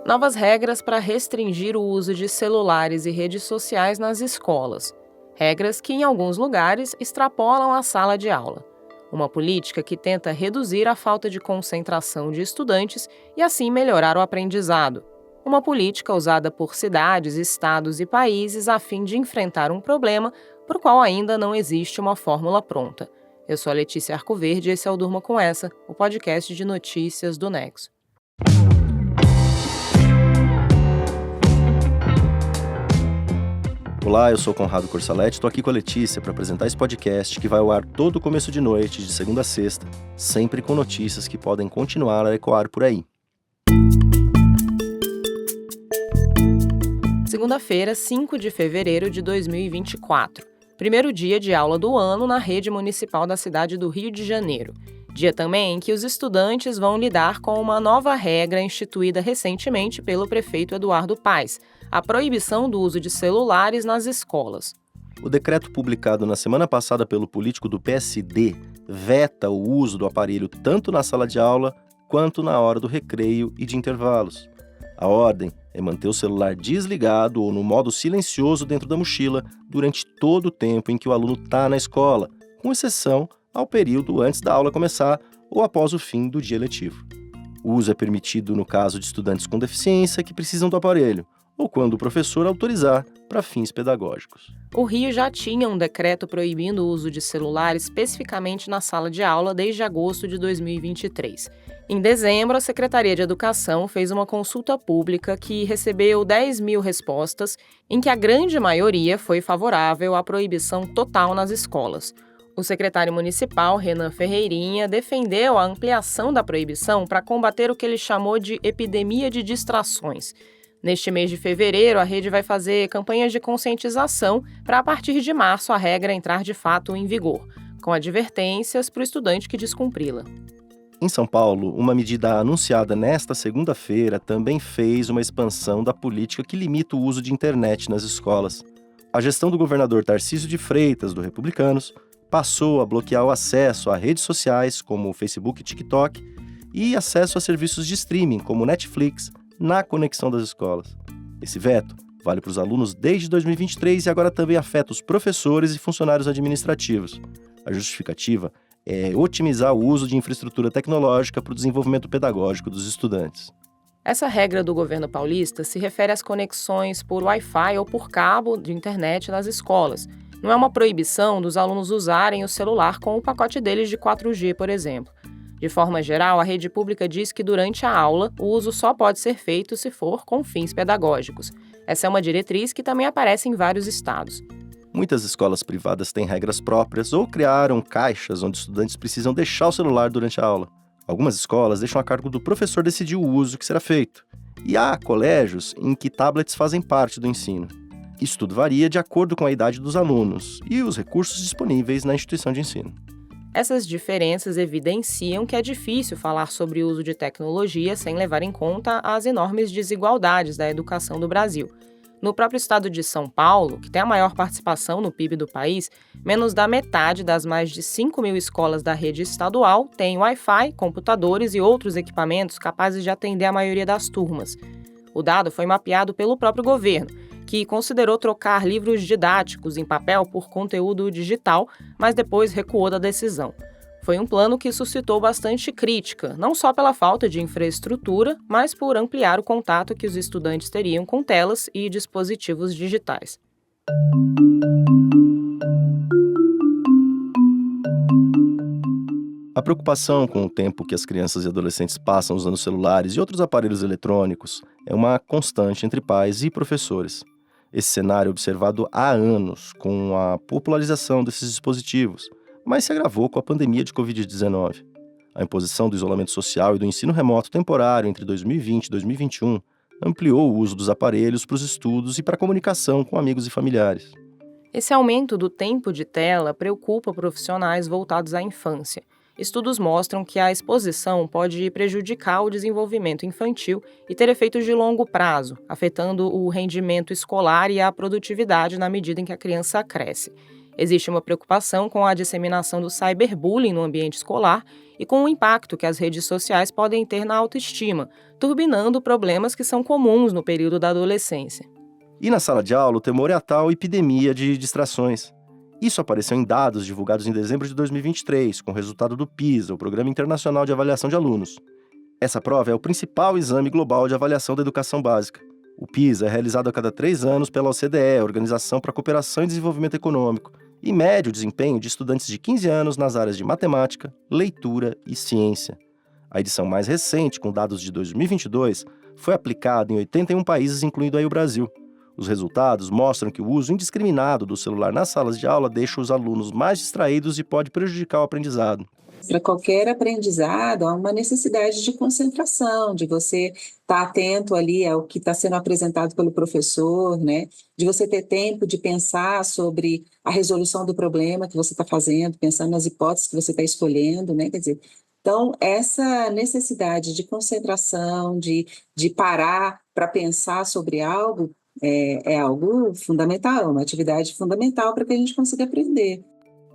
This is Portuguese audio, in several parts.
Novas regras para restringir o uso de celulares e redes sociais nas escolas. Regras que, em alguns lugares, extrapolam a sala de aula. Uma política que tenta reduzir a falta de concentração de estudantes e, assim, melhorar o aprendizado. Uma política usada por cidades, estados e países a fim de enfrentar um problema por qual ainda não existe uma fórmula pronta. Eu sou a Letícia Arcoverde e esse é o Durma Com Essa, o podcast de notícias do Nexo. Olá, eu sou Conrado Corsaletti, estou aqui com a Letícia para apresentar esse podcast que vai ao ar todo começo de noite, de segunda a sexta, sempre com notícias que podem continuar a ecoar por aí. Segunda-feira, 5 de fevereiro de 2024. Primeiro dia de aula do ano na rede municipal da cidade do Rio de Janeiro. Dia também em que os estudantes vão lidar com uma nova regra instituída recentemente pelo prefeito Eduardo Paes, a proibição do uso de celulares nas escolas. O decreto publicado na semana passada pelo político do PSD veta o uso do aparelho tanto na sala de aula quanto na hora do recreio e de intervalos. A ordem é manter o celular desligado ou no modo silencioso dentro da mochila durante todo o tempo em que o aluno está na escola, com exceção ao período antes da aula começar ou após o fim do dia letivo. O uso é permitido no caso de estudantes com deficiência que precisam do aparelho, ou quando o professor autorizar para fins pedagógicos. O Rio já tinha um decreto proibindo o uso de celular especificamente na sala de aula desde agosto de 2023. Em dezembro, a Secretaria de Educação fez uma consulta pública que recebeu 10 mil respostas, em que a grande maioria foi favorável à proibição total nas escolas. O secretário municipal, Renan Ferreirinha, defendeu a ampliação da proibição para combater o que ele chamou de epidemia de distrações. Neste mês de fevereiro, a rede vai fazer campanhas de conscientização para, a partir de março, a regra entrar de fato em vigor, com advertências para o estudante que descumpri-la. Em São Paulo, uma medida anunciada nesta segunda-feira também fez uma expansão da política que limita o uso de internet nas escolas. A gestão do governador Tarcísio de Freitas, do Republicanos, passou a bloquear o acesso a redes sociais como o Facebook e TikTok e acesso a serviços de streaming como Netflix na conexão das escolas. Esse veto vale para os alunos desde 2023 e agora também afeta os professores e funcionários administrativos. A justificativa é otimizar o uso de infraestrutura tecnológica para o desenvolvimento pedagógico dos estudantes. Essa regra do governo paulista se refere às conexões por Wi-Fi ou por cabo de internet nas escolas. Não é uma proibição dos alunos usarem o celular com o pacote deles de 4G, por exemplo. De forma geral, a rede pública diz que durante a aula, o uso só pode ser feito se for com fins pedagógicos. Essa é uma diretriz que também aparece em vários estados. Muitas escolas privadas têm regras próprias ou criaram caixas onde estudantes precisam deixar o celular durante a aula. Algumas escolas deixam a cargo do professor decidir o uso que será feito. E há colégios em que tablets fazem parte do ensino. Isso tudo varia de acordo com a idade dos alunos e os recursos disponíveis na instituição de ensino. Essas diferenças evidenciam que é difícil falar sobre o uso de tecnologia sem levar em conta as enormes desigualdades da educação do Brasil. No próprio estado de São Paulo, que tem a maior participação no PIB do país, menos da metade das mais de 5 mil escolas da rede estadual têm Wi-Fi, computadores e outros equipamentos capazes de atender a maioria das turmas. O dado foi mapeado pelo próprio governo, que considerou trocar livros didáticos em papel por conteúdo digital, mas depois recuou da decisão. Foi um plano que suscitou bastante crítica, não só pela falta de infraestrutura, mas por ampliar o contato que os estudantes teriam com telas e dispositivos digitais. A preocupação com o tempo que as crianças e adolescentes passam usando celulares e outros aparelhos eletrônicos é uma constante entre pais e professores. Esse cenário é observado há anos com a popularização desses dispositivos, mas se agravou com a pandemia de Covid-19. A imposição do isolamento social e do ensino remoto temporário entre 2020 e 2021 ampliou o uso dos aparelhos para os estudos e para a comunicação com amigos e familiares. Esse aumento do tempo de tela preocupa profissionais voltados à infância. Estudos mostram que a exposição pode prejudicar o desenvolvimento infantil e ter efeitos de longo prazo, afetando o rendimento escolar e a produtividade na medida em que a criança cresce. Existe uma preocupação com a disseminação do cyberbullying no ambiente escolar e com o impacto que as redes sociais podem ter na autoestima, turbinando problemas que são comuns no período da adolescência. E na sala de aula, o temor é a tal epidemia de distrações. Isso apareceu em dados divulgados em dezembro de 2023, com o resultado do PISA, o Programa Internacional de Avaliação de Alunos. Essa prova é o principal exame global de avaliação da educação básica. O PISA é realizado a cada 3 anos pela OCDE, Organização para a Cooperação e Desenvolvimento Econômico, e mede o desempenho de estudantes de 15 anos nas áreas de matemática, leitura e ciência. A edição mais recente, com dados de 2022, foi aplicada em 81 países, incluindo aí o Brasil. Os resultados mostram que o uso indiscriminado do celular nas salas de aula deixa os alunos mais distraídos e pode prejudicar o aprendizado. Para qualquer aprendizado, há uma necessidade de concentração, de você estar atento ali ao que está sendo apresentado pelo professor, né? De você ter tempo de pensar sobre a resolução do problema que você está fazendo, pensando nas hipóteses que você está escolhendo, né? Quer dizer, então, essa necessidade de concentração, de parar para pensar sobre algo, é algo fundamental, uma atividade fundamental para que a gente consiga aprender.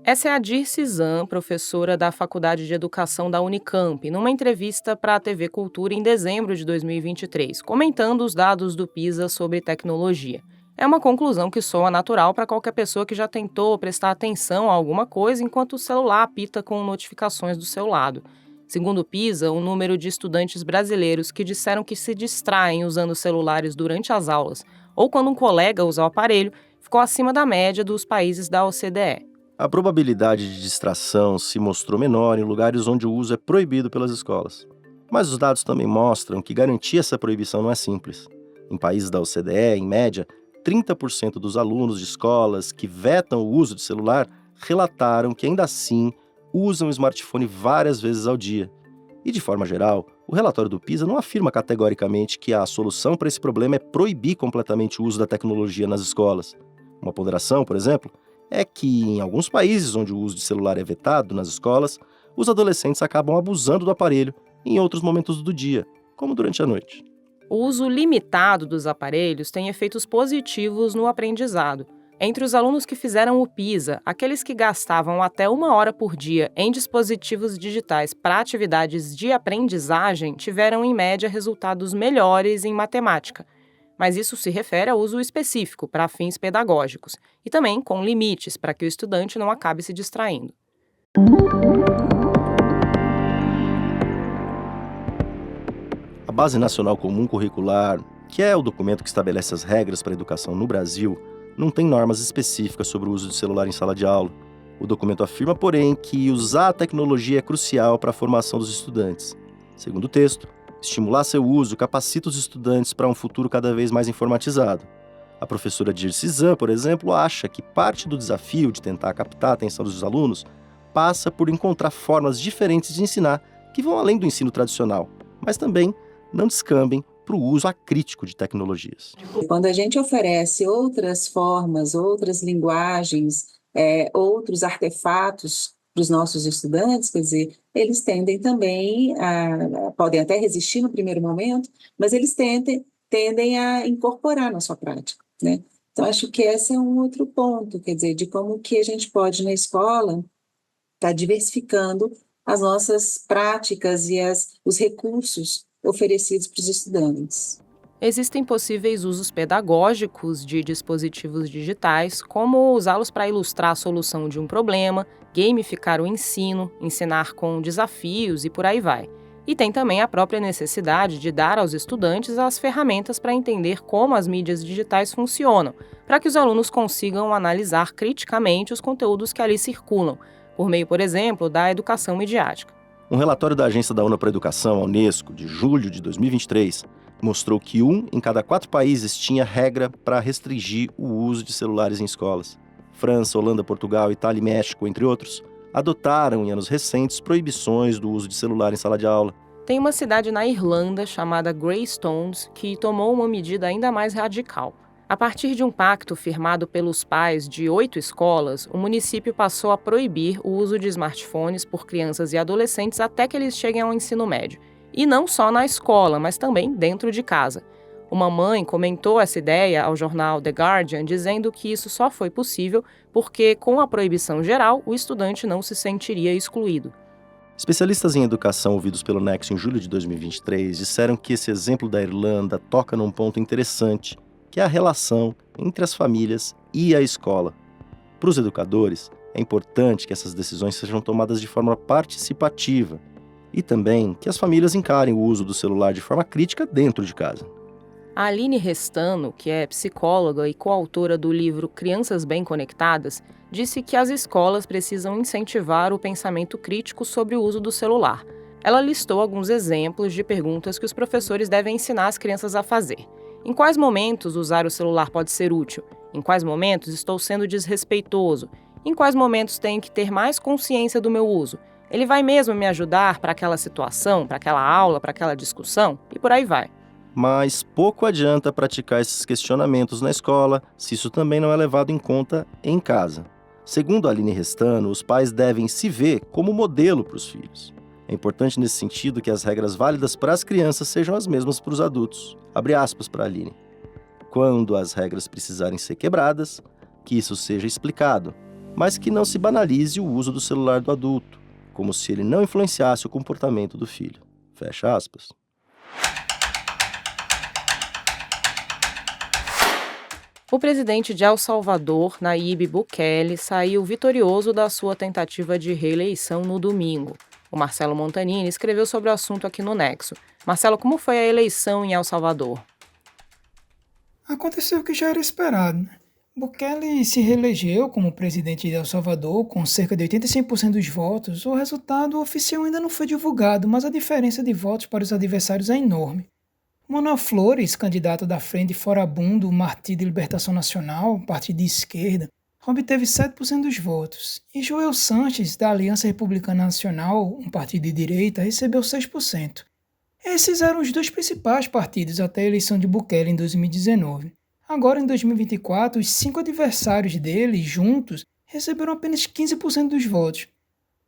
Essa é a Dirce Zan, professora da Faculdade de Educação da Unicamp, numa entrevista para a TV Cultura em dezembro de 2023, comentando os dados do PISA sobre tecnologia. É uma conclusão que soa natural para qualquer pessoa que já tentou prestar atenção a alguma coisa enquanto o celular apita com notificações do seu lado. Segundo o PISA, o número de estudantes brasileiros que disseram que se distraem usando celulares durante as aulas ou quando um colega usa o aparelho ficou acima da média dos países da OCDE. A probabilidade de distração se mostrou menor em lugares onde o uso é proibido pelas escolas. Mas os dados também mostram que garantir essa proibição não é simples. Em países da OCDE, em média, 30% dos alunos de escolas que vetam o uso de celular relataram que ainda assim usam o smartphone várias vezes ao dia. E de forma geral, o relatório do PISA não afirma categoricamente que a solução para esse problema é proibir completamente o uso da tecnologia nas escolas. Uma ponderação, por exemplo, é que em alguns países onde o uso de celular é vetado nas escolas, os adolescentes acabam abusando do aparelho em outros momentos do dia, como durante a noite. O uso limitado dos aparelhos tem efeitos positivos no aprendizado. Entre os alunos que fizeram o PISA, aqueles que gastavam até 1 hora por dia em dispositivos digitais para atividades de aprendizagem tiveram, em média, resultados melhores em matemática. Mas isso se refere ao uso específico para fins pedagógicos e também com limites para que o estudante não acabe se distraindo. A Base Nacional Comum Curricular, que é o documento que estabelece as regras para a educação no Brasil, não tem normas específicas sobre o uso de celular em sala de aula. O documento afirma, porém, que usar a tecnologia é crucial para a formação dos estudantes. Segundo o texto, estimular seu uso capacita os estudantes para um futuro cada vez mais informatizado. A professora Dirce Zan, por exemplo, acha que parte do desafio de tentar captar a atenção dos alunos passa por encontrar formas diferentes de ensinar que vão além do ensino tradicional, mas também não descambem para o uso acrítico de tecnologias. Quando a gente oferece outras formas, outras linguagens, outros artefatos para os nossos estudantes, quer dizer, eles tendem também podem até resistir no primeiro momento, mas eles tendem a incorporar na sua prática, né? Então, acho que esse é um outro ponto, quer dizer, de como que a gente pode, na escola, estar diversificando as nossas práticas e os recursos oferecidos para os estudantes. Existem possíveis usos pedagógicos de dispositivos digitais, como usá-los para ilustrar a solução de um problema, gamificar o ensino, ensinar com desafios e por aí vai. E tem também a própria necessidade de dar aos estudantes as ferramentas para entender como as mídias digitais funcionam, para que os alunos consigam analisar criticamente os conteúdos que ali circulam, por meio, por exemplo, da educação midiática. Um relatório da Agência da ONU para a Educação, a Unesco, de julho de 2023, mostrou que 1 em cada 4 países tinha regra para restringir o uso de celulares em escolas. França, Holanda, Portugal, Itália e México, entre outros, adotaram em anos recentes proibições do uso de celular em sala de aula. Tem uma cidade na Irlanda chamada Greystones que tomou uma medida ainda mais radical. A partir de um pacto firmado pelos pais de 8 escolas, o município passou a proibir o uso de smartphones por crianças e adolescentes até que eles cheguem ao ensino médio. E não só na escola, mas também dentro de casa. Uma mãe comentou essa ideia ao jornal The Guardian, dizendo que isso só foi possível porque, com a proibição geral, o estudante não se sentiria excluído. Especialistas em educação ouvidos pelo Nexo em julho de 2023 disseram que esse exemplo da Irlanda toca num ponto interessante, que é a relação entre as famílias e a escola. Para os educadores, é importante que essas decisões sejam tomadas de forma participativa e também que as famílias encarem o uso do celular de forma crítica dentro de casa. A Aline Restano, que é psicóloga e coautora do livro Crianças Bem Conectadas, disse que as escolas precisam incentivar o pensamento crítico sobre o uso do celular. Ela listou alguns exemplos de perguntas que os professores devem ensinar as crianças a fazer. Em quais momentos usar o celular pode ser útil? Em quais momentos estou sendo desrespeitoso? Em quais momentos tenho que ter mais consciência do meu uso? Ele vai mesmo me ajudar para aquela situação, para aquela aula, para aquela discussão? E por aí vai. Mas pouco adianta praticar esses questionamentos na escola se isso também não é levado em conta em casa. Segundo a Aline Restano, os pais devem se ver como modelo para os filhos. É importante nesse sentido que as regras válidas para as crianças sejam as mesmas para os adultos. Abre aspas para a Aline. Quando as regras precisarem ser quebradas, que isso seja explicado, mas que não se banalize o uso do celular do adulto, como se ele não influenciasse o comportamento do filho. Fecha aspas. O presidente de El Salvador, Nayib Bukele, saiu vitorioso da sua tentativa de reeleição no domingo. O Marcelo Montanini escreveu sobre o assunto aqui no Nexo. Marcelo, como foi a eleição em El Salvador? Aconteceu o que já era esperado. Bukele se reelegeu como presidente de El Salvador com cerca de 85% dos votos. O resultado oficial ainda não foi divulgado, mas a diferença de votos para os adversários é enorme. Manuel Flores, candidato da Frente Farabundo Partido de Libertação Nacional, partido de esquerda, obteve 7% dos votos, e Joel Sanches, da Aliança Republicana Nacional, um partido de direita, recebeu 6%. Esses eram os dois principais partidos até a eleição de Bukele em 2019. Agora, em 2024, os 5 adversários dele, juntos, receberam apenas 15% dos votos.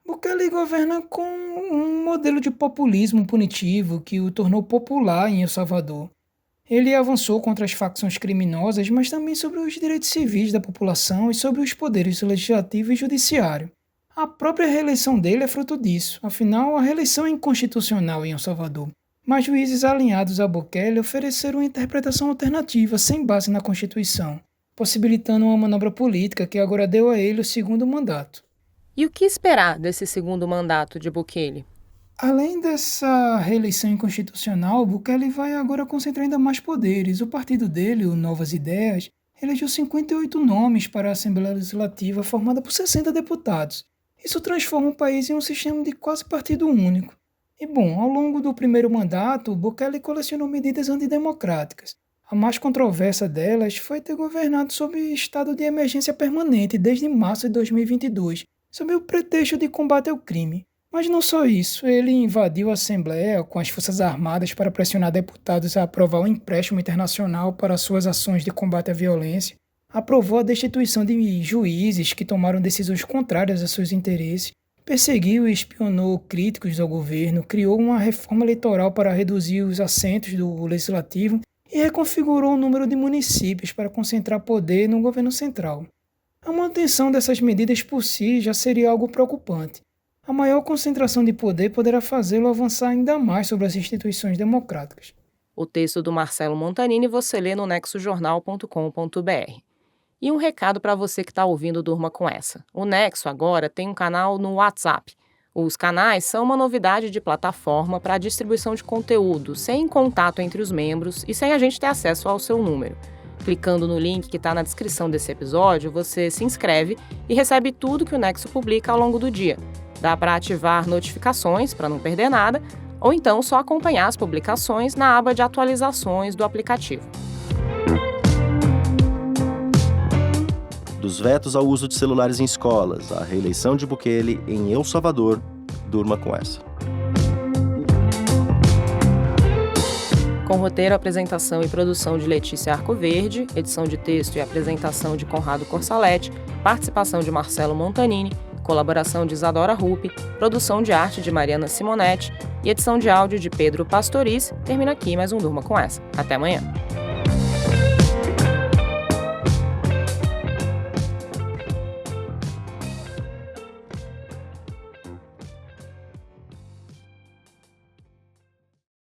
Bukele governa com um modelo de populismo punitivo que o tornou popular em El Salvador. Ele avançou contra as facções criminosas, mas também sobre os direitos civis da população e sobre os poderes legislativo e judiciário. A própria reeleição dele é fruto disso, afinal a reeleição é inconstitucional em El Salvador. Mas juízes alinhados a Bukele ofereceram uma interpretação alternativa sem base na Constituição, possibilitando uma manobra política que agora deu a ele o segundo mandato. E o que esperar desse segundo mandato de Bukele? Além dessa reeleição inconstitucional, Bukele vai agora concentrar ainda mais poderes. O partido dele, o Novas Ideias, elegeu 58 nomes para a Assembleia Legislativa formada por 60 deputados. Isso transforma o país em um sistema de quase partido único. E bom, ao longo do primeiro mandato, Bukele colecionou medidas antidemocráticas. A mais controversa delas foi ter governado sob estado de emergência permanente desde março de 2022, sob o pretexto de combate ao crime. Mas não só isso, ele invadiu a Assembleia com as Forças Armadas para pressionar deputados a aprovar um empréstimo internacional para suas ações de combate à violência, aprovou a destituição de juízes que tomaram decisões contrárias a seus interesses, perseguiu e espionou críticos ao governo, criou uma reforma eleitoral para reduzir os assentos do Legislativo e reconfigurou o número de municípios para concentrar poder no governo central. A manutenção dessas medidas por si já seria algo preocupante. A maior concentração de poder poderá fazê-lo avançar ainda mais sobre as instituições democráticas. O texto do Marcelo Montanini você lê no nexojornal.com.br. E um recado para você que está ouvindo Durma Com Essa. O Nexo agora tem um canal no WhatsApp. Os canais são uma novidade de plataforma para a distribuição de conteúdo, sem contato entre os membros e sem a gente ter acesso ao seu número. Clicando no link que está na descrição desse episódio, você se inscreve e recebe tudo que o Nexo publica ao longo do dia. Dá para ativar notificações para não perder nada, ou então só acompanhar as publicações na aba de atualizações do aplicativo. Dos vetos ao uso de celulares em escolas, a reeleição de Bukele em El Salvador, durma com essa. Com roteiro, apresentação e produção de Letícia Arcoverde, edição de texto e apresentação de Conrado Corsaletti, participação de Marcelo Montanini, colaboração de Isadora Rupp, produção de arte de Mariana Simonetti e edição de áudio de Pedro Pastoriz. Termina aqui mais um Durma Com Essa. Até amanhã.